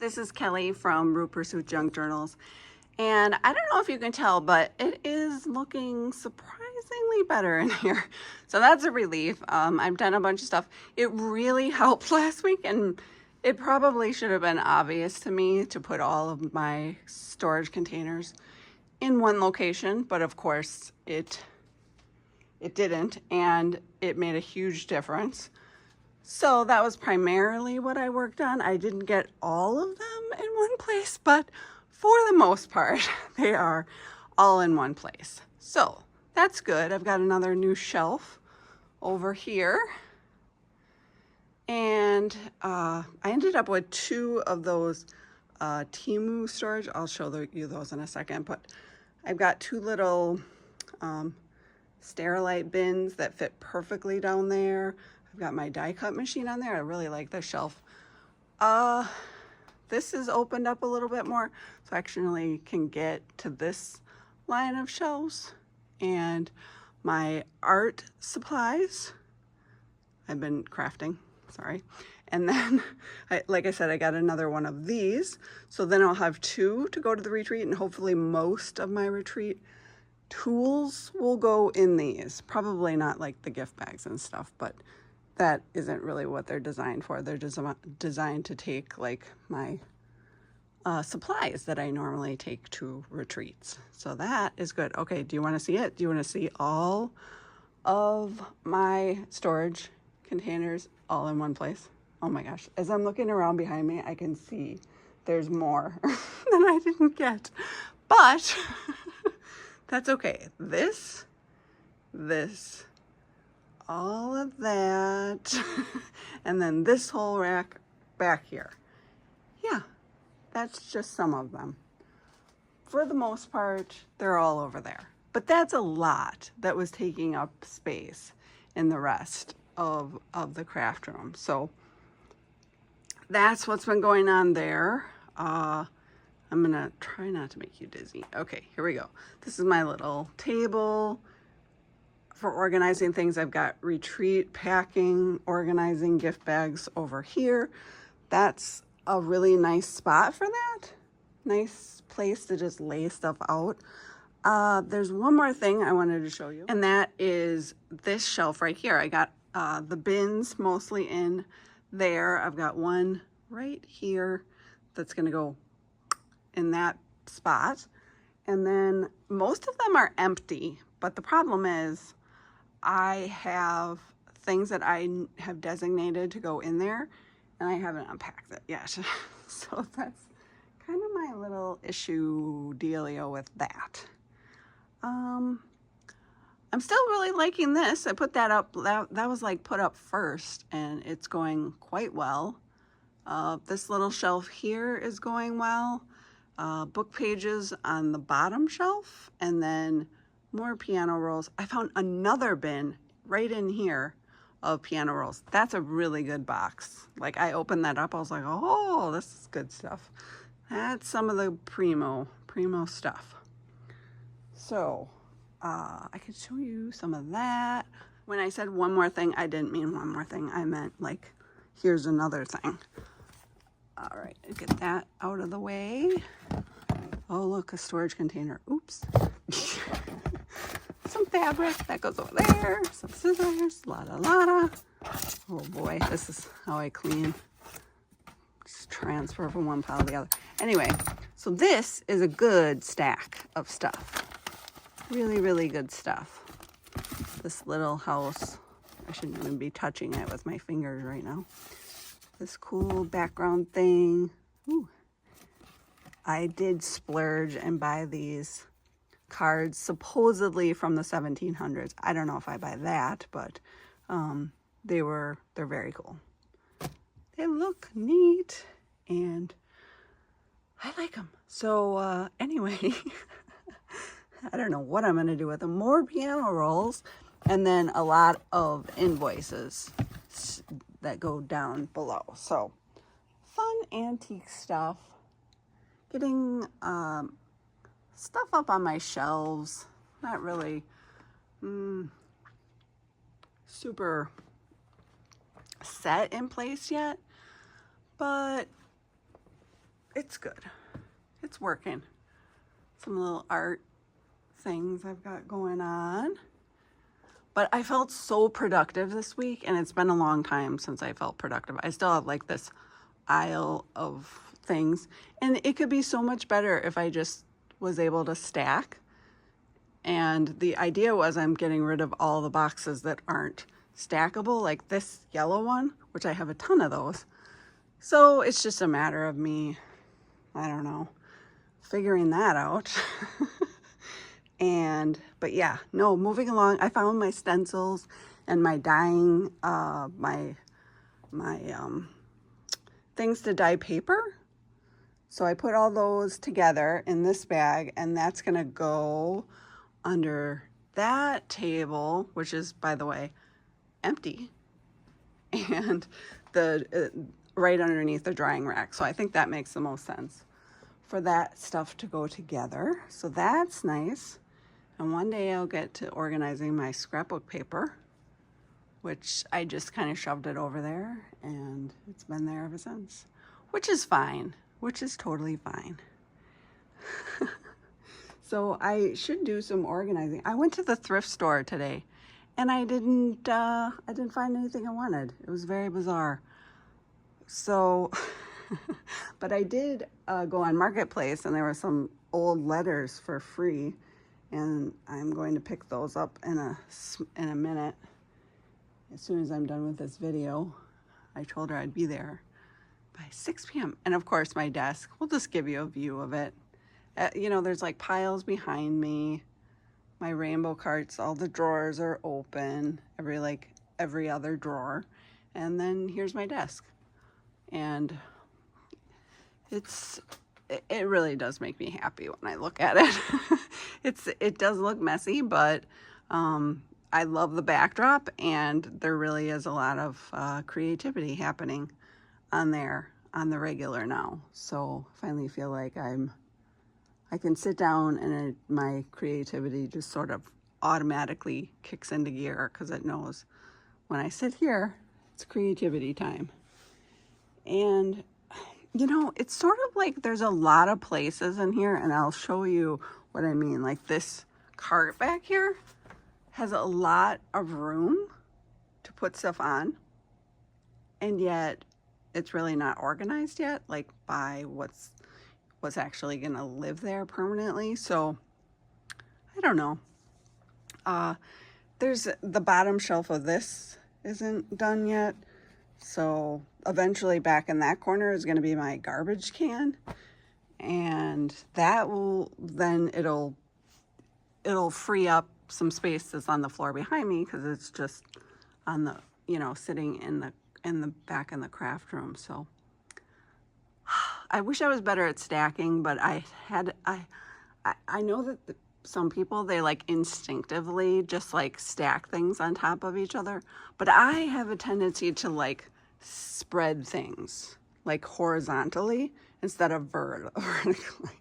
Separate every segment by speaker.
Speaker 1: This is Kelly from Root Pursuit Junk Journals, and I don't know if you can tell, but it is looking surprisingly better in here. So that's a relief. I've done a bunch of stuff. It really helped last week, and it probably should have been obvious to me to put all of my storage containers in one location, but of course it didn't, and it made a huge difference. So that was primarily what I worked on. I didn't get all of them in one place, but for the most part, they are all in one place. So that's good. I've got another new shelf over here. And I ended up with 2 of those Temu storage. I'll show you those in a second, but I've got 2 little Sterilite bins that fit perfectly down there. I've got my die cut machine on there. I really like this shelf. This is opened up a little bit more, so I actually can get to this line of shelves. And my art supplies, I've been crafting, sorry. And then, like I said, I got another one of these. So then I'll have 2 to go to the retreat, and hopefully most of my retreat tools will go in these. Probably not like the gift bags and stuff, but that isn't really what they're designed for. They're designed to take like my supplies that I normally take to retreats. So that is good. Okay, do you want to see it? Do you want to see all of my storage containers all in one place? Oh my gosh, as I'm looking around behind me, I can see there's more than I didn't get. But that's okay. This, all of that, and then this whole rack back here. Yeah, that's just some of them. For the most part, they're all over there. But that's a lot that was taking up space in the rest of the craft room. So that's what's been going on there. I'm gonna try not to make you dizzy. Okay, here we go. This is my little table for organizing things. I've got retreat packing, organizing gift bags over here. That's a really nice spot for that. Nice place to just lay stuff out. There's one more thing I wanted to show you, and that is this shelf right here. I got the bins mostly in there. I've got one right here that's gonna go in that spot. And then most of them are empty, but the problem is I have things that I have designated to go in there, and I haven't unpacked it yet. So that's kind of my little issue dealio with that. I'm still really liking this. I put that up, that was like put up first, and it's going quite well. This little shelf here is going well. Book pages on the bottom shelf, and then more piano rolls. I found another bin right in here of piano rolls. That's a really good box. Like, I opened that up, I was like, oh, this is good stuff. That's some of the primo stuff. So I could show you some of that. When I said one more thing, I didn't mean one more thing. I meant like, here's another thing. All right, get that out of the way. Oh, look, a storage container. Oops. Some fabric that goes over there. Some scissors. Lada. Oh boy, this is how I clean. Just transfer from one pile to the other. Anyway, so this is a good stack of stuff. Really, really good stuff. This little house. I shouldn't even be touching it with my fingers right now. This cool background thing. Ooh. I did splurge and buy these cards supposedly from the 1700s. I don't know if I buy that, but they're very cool. They look neat and I like them. So anyway, I don't know what I'm gonna do with them. More piano rolls, and then a lot of invoices that go down below. So fun antique stuff. Getting stuff up on my shelves. Not really super set in place yet, but it's good. It's working. Some little art things I've got going on. But I felt so productive this week, and it's been a long time since I felt productive. I still have like this aisle of things, and it could be so much better if I just was able to stack. And the idea was I'm getting rid of all the boxes that aren't stackable, like this yellow one, which I have a ton of those. So it's just a matter of me, I don't know, figuring that out. But yeah, no, moving along. I found my stencils and my dyeing, my things to dye paper. So I put all those together in this bag, and that's gonna go under that table, which is, by the way, empty, and right underneath the drying rack. So I think that makes the most sense for that stuff to go together. So that's nice. And one day I'll get to organizing my scrapbook paper, which I just kind of shoved it over there, and it's been there ever since, which is fine, which is totally fine. So I should do some organizing. I went to the thrift store today, and I didn't find anything I wanted. It was very bizarre. So, but I did go on Marketplace, and there were some old letters for free, and I'm going to pick those up in a minute. As soon as I'm done with this video, I told her I'd be there by 6 p.m. And of course, my desk, we'll just give you a view of it. You know, there's like piles behind me. My rainbow carts, all the drawers are open, every other drawer. And then here's my desk. And it really does make me happy when I look at it. It does look messy, but I love the backdrop, and there really is a lot of creativity happening on there on the regular now. So finally feel like I can sit down, and my creativity just sort of automatically kicks into gear, because it knows when I sit here, it's creativity time. And you know, it's sort of like there's a lot of places in here, and I'll show you what I mean. Like this cart back here has a lot of room to put stuff on, and yet it's really not organized yet, like by what's actually gonna live there permanently. So I don't know. There's the bottom shelf of this isn't done yet. So eventually back in that corner is going to be my garbage can, and that will then it'll free up some space that's on the floor behind me, because it's just on the, you know, sitting in the back in the craft room. So I wish I was better at stacking, but I know that some people, they like instinctively just like stack things on top of each other, but I have a tendency to like spread things like horizontally instead of vertically,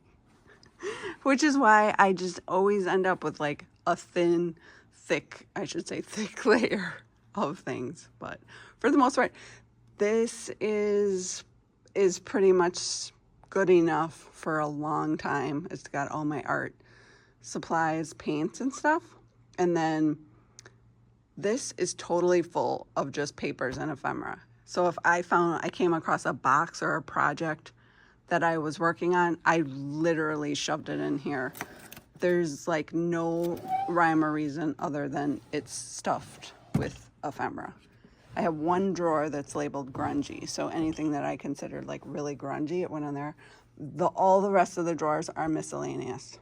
Speaker 1: which is why I just always end up with like a thick layer of things. But for the most part, this is pretty much good enough for a long time. It's got all my art supplies, paints and stuff. And then this is totally full of just papers and ephemera. So if I came across a box or a project that I was working on, I literally shoved it in here. There's like no rhyme or reason other than it's stuffed with ephemera. I have one drawer that's labeled grungy, so anything that I considered like really grungy, it went in there. All the rest of the drawers are miscellaneous.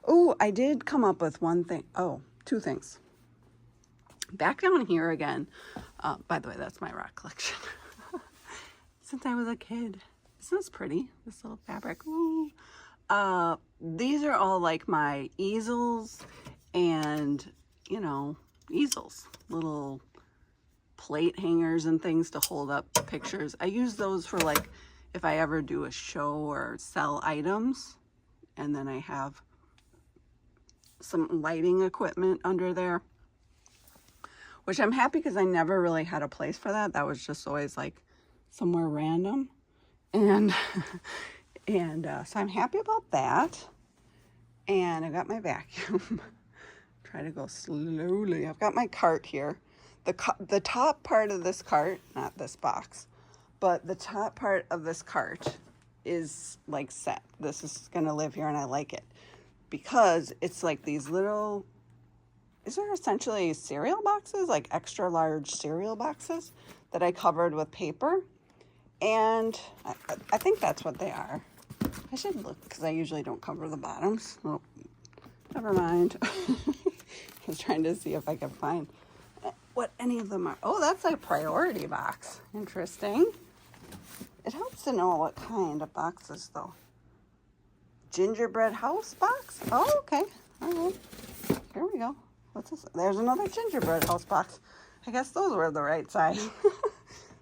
Speaker 1: Oh, I did come up with two things. Back down here again, by the way, that's my rock collection. Since I was a kid. Isn't this pretty? This little fabric. Ooh. These are all like my easels and, you know, little plate hangers and things to hold up pictures. I use those for like if I ever do a show or sell items, and then I have some lighting equipment under there, which I'm happy because I never really had a place for that. That was just always like somewhere random. And And so I'm happy about that. And I got my vacuum. Try to go slowly. I've got my cart here. The top part of this cart, not this box, but the top part of this cart is like set. This is gonna live here and I like it because it's like these little, these are essentially cereal boxes, like extra large cereal boxes that I covered with paper. And I think that's what they are. I should look because I usually don't cover the bottoms. Oh, never mind. I was trying to see if I could find what any of them are. Oh, that's a priority box. Interesting. It helps to know what kind of boxes, though. Gingerbread house box? Oh, okay. All right. Here we go. What's this? There's another gingerbread house box. I guess those were the right size.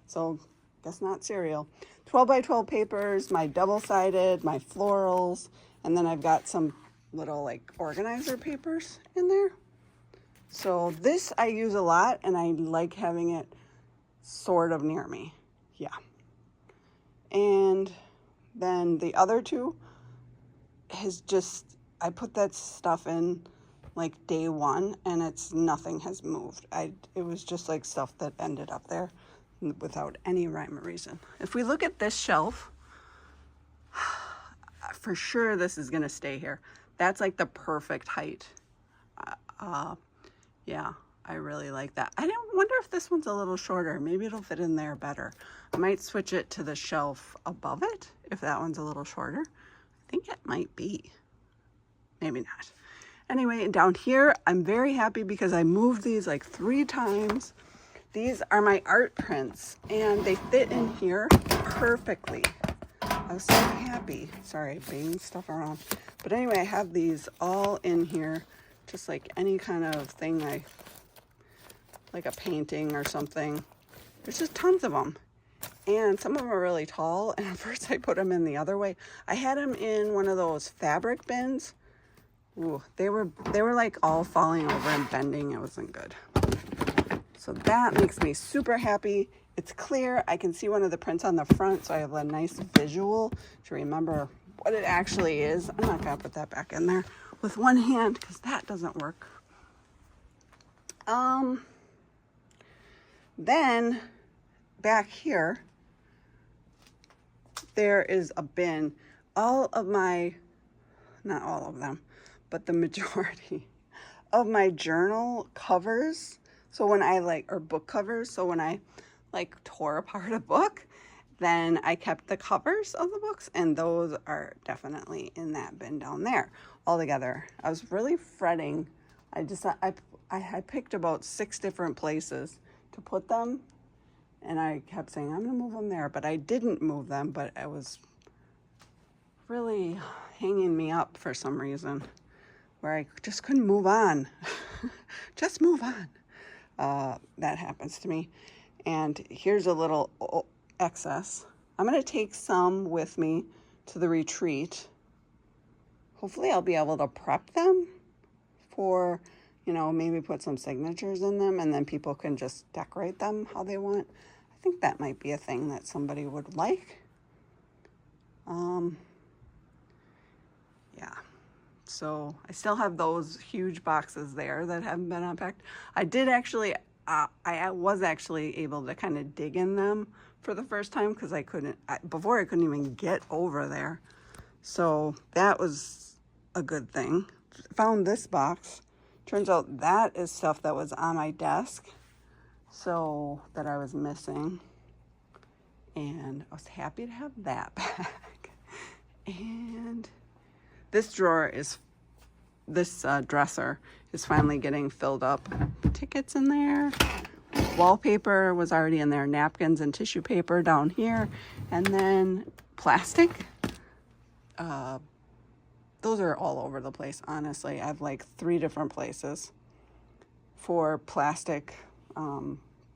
Speaker 1: So, guess not cereal. 12 by 12 papers, my double-sided, my florals, and then I've got some little like organizer papers in there. So this I use a lot and I like having it sort of near me. Yeah. And then the other two is just, I put that stuff in like day one and nothing has moved. It was just like stuff that ended up there without any rhyme or reason. If we look at this shelf, for sure this is gonna stay here. That's like the perfect height. Yeah, I really like that. I don't wonder if this one's a little shorter. Maybe it'll fit in there better. I might switch it to the shelf above it if that one's a little shorter. I think it might be. Maybe not. Anyway, down here, I'm very happy because I moved these like 3 times. These are my art prints and they fit in here perfectly. I was so happy. Sorry, banging stuff around. But anyway, I have these all in here. Just like any kind of thing, like a painting or something. There's just tons of them. And some of them are really tall. And at first I put them in the other way. I had them in one of those fabric bins. Ooh, they were like all falling over and bending. It wasn't good. So that makes me super happy. It's clear. I can see one of the prints on the front, so I have a nice visual to remember what it actually is. I'm not gonna put that back in there with one hand because that doesn't work. Then back here, there is a bin. All of my, not all of them, but the majority of my journal covers. So when I or book covers. So when I tore apart a book, then I kept the covers of the books and those are definitely in that bin down there all together. I was really fretting. I had picked about 6 different places to put them and I kept saying, I'm gonna move them there, but I didn't move them, but it was really hanging me up for some reason where I just couldn't move on. Just move on. That happens to me. And here's a little excess. I'm gonna take some with me to the retreat. Hopefully I'll be able to prep them for, maybe put some signatures in them and then people can just decorate them how they want. I think that might be a thing that somebody would like. Yeah. So I still have those huge boxes there that haven't been unpacked. I did actually, I was actually able to kind of dig in them for the first time because before I couldn't even get over there. So that was a good thing. Found this box. Turns out that is stuff that was on my desk, so that I was missing. And I was happy to have that back. And this dresser is finally getting filled up. Tickets in there. Wallpaper was already in there. Napkins and tissue paper down here. And then plastic. Those are all over the place, honestly. I have 3 different places for plastic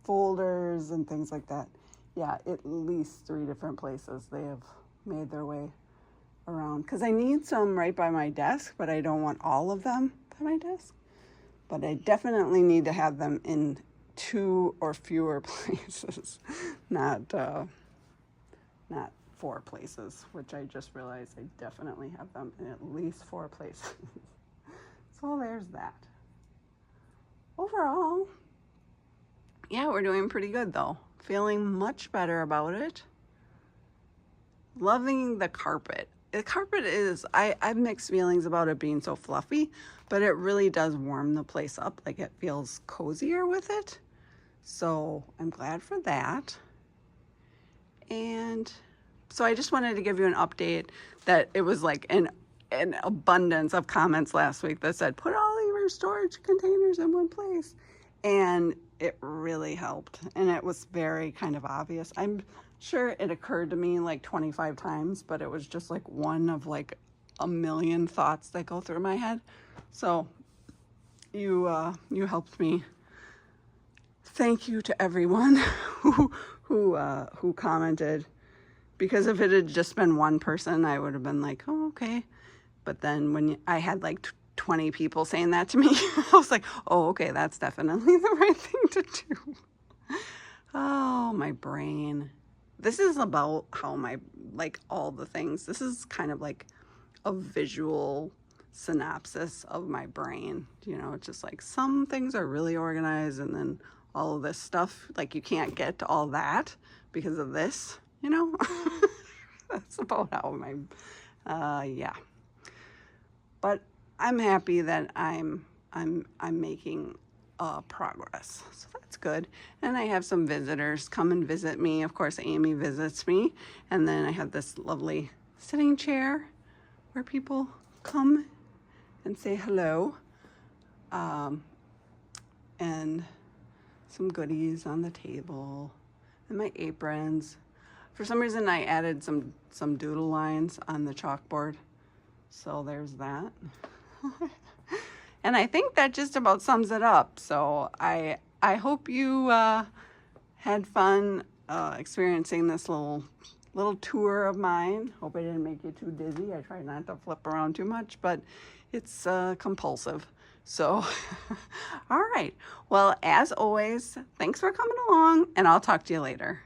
Speaker 1: folders and things like that. Yeah, at least 3 different places they have made their way around. Because I need some right by my desk, but I don't want all of them by my desk. But I definitely need to have them in 2 or fewer places, not 4 places, which I just realized I definitely have them in at least 4 places. So there's that. Overall, yeah, we're doing pretty good though. Feeling much better about it. Loving the carpet. The carpet is, I have mixed feelings about it being so fluffy, but it really does warm the place up. Like it feels cozier with it. So I'm glad for that. And so I just wanted to give you an update that it was like an abundance of comments last week that said, put all your storage containers in one place. And it really helped. And it was very kind of obvious. I'm sure it occurred to me like 25 times, but it was just like one of like a million thoughts that go through my head. So you helped me. Thank you to everyone who commented, because if it had just been one person, I would have been like, oh, okay. But then when I had like 20 people saying that to me, I was like, oh, okay, that's definitely the right thing to do. Oh, my brain. This is about how like all the things, this is kind of like a visual synopsis of my brain. You know, it's just like some things are really organized, and then all of this stuff, like you can't get to all that because of this, you know? That's about how yeah. But I'm happy that I'm making progress. So that's good. And I have some visitors come and visit me. Of course, Amy visits me. And then I have this lovely sitting chair where people come and say hello. And some goodies on the table and my aprons. For some reason, I added some doodle lines on the chalkboard. So there's that. And I think that just about sums it up. So I hope you had fun experiencing this little tour of mine. Hope I didn't make you too dizzy. I try not to flip around too much, but it's compulsive. So, all right. Well, as always, thanks for coming along, and I'll talk to you later.